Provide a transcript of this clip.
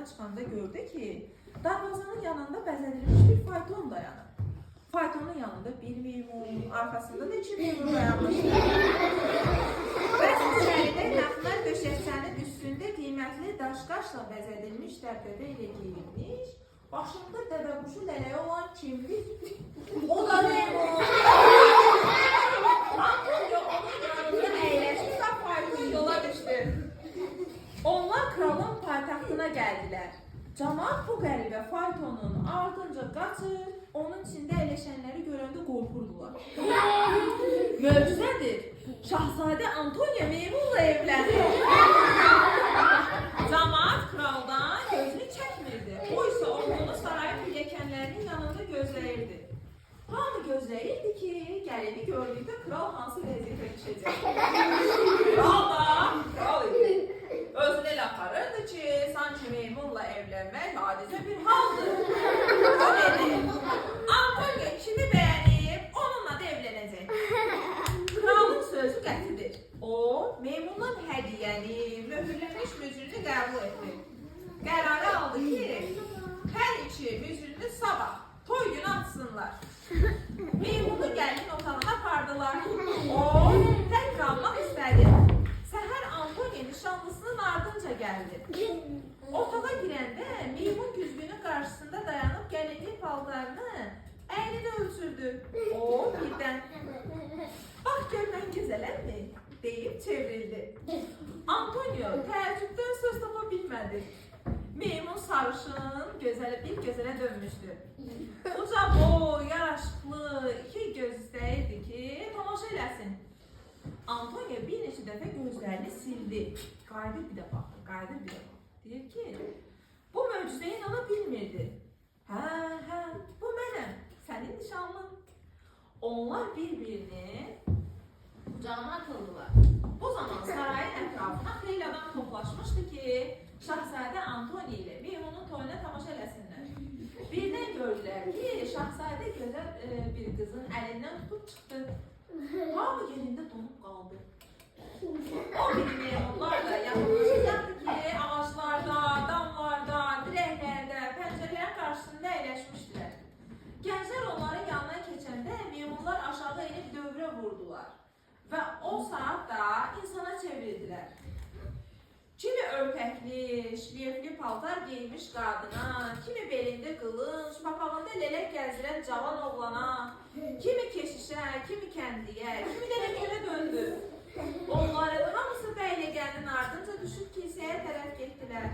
çıxanda gördü ki, darvazanın yanında bəzədilmiş bir fayton dayanır. Faytonun yanında bir meymun, arkasında da iki meymun dayanmışdır. Bəzi içəridə nəğmər döşəkçənin üstündə qiymətli daş-qaşla bəzədilmiş dəbdəbə ilə giyinmiş, başında dəvəquşu lələyə olan kimdir? O da meymun. Antonio onun yanında əyləşdi və fayton yola düşdü. Onlar kralın paytaxtına gəldilər. Camaat bu qəribə faytonun ardınca qaçır, onun içində əyləşənləri görəndə qorxurdular. Möcüzədir, Şahzadə Antonio meymunla evləndi. Camaat kraldan gözünü çəkmirdi. O isə oğlunu sarayın pilləkənlərinin yanında gözləyirdi. Hamı gözləyirdi ki, gəlini gördükdə kral hansı vəziyyətə düşəcək. Kral idi. Özünü elə aparırdı ki, sanki meymunla evlənmək adicə bir haldır. O dedi, Antonio kimi bəyənib, onunla da evlənəcək. Kralın sözü qətidir. O, meymundan hədiyyəni, möhürləmiş mücrünü qəbul etdi. Qərarı aldı ki, hər iki mücrünü sabah, toy günü atsınlar. Meymunu gəlin otağına apardılar. O, tək qalmaq istədi. Səhər Antonio nişanlısının ardınca gəldi. Otağa girəndə meymun güzgünün qarşısında dayanıb gəlinlik paltarını əynini ölçürdü. O birdən, bax gör mən gözələmmi? Deyib çevrildi. Antonio təəccübdən söz tapa bilmədi. Meymun sarışın, bir gözələ dönmüşdü. Uca boy, yaraşıqlı, iki göz istəyirdi ki, tamaşa eləsin. Antonio bir neçə dəfə gözlərini sildi. Qayıdır bir də baxdı, qayıdır bir də baxdı. Deyir ki, bu möcüzəyə inana bilmirdi. Hə, bu mənəm, sənin nişanlın. Onlar bir-birini qucağına atıldılar. Bu zaman sarayın ətrafına xeyli adam toplaşmışdı ki, Şahzadə Antonio ilə meymunun toyuna tamaşa eləsinlər. Birdən gördülər ki, Şahzadə gözəl bir qızın əlindən tutub çıxdı. Hamı yerində donub qaldı. O biri meymunlar da yaxınlaşacaqdı ki, ağaclarda, damlarda, dirəklərdə, pəncərələrin qarşısında əyləşmişdilər. Gənclər onların yanına keçəndə meymunlar aşağı enib dövrə vurdular və o saat da insana çevrildilər. Kimi örpəkli, şliyefli paltar giymiş qadına, kimi belində qılınc, papağında lələk gəzdirən cavan oğlana, kimi keşişə, kimi kəndiyə, kimi də həkimə döndü. Onların hamısı bəyləgənin ardınca düşüb kilsəyə tərəf getdilər.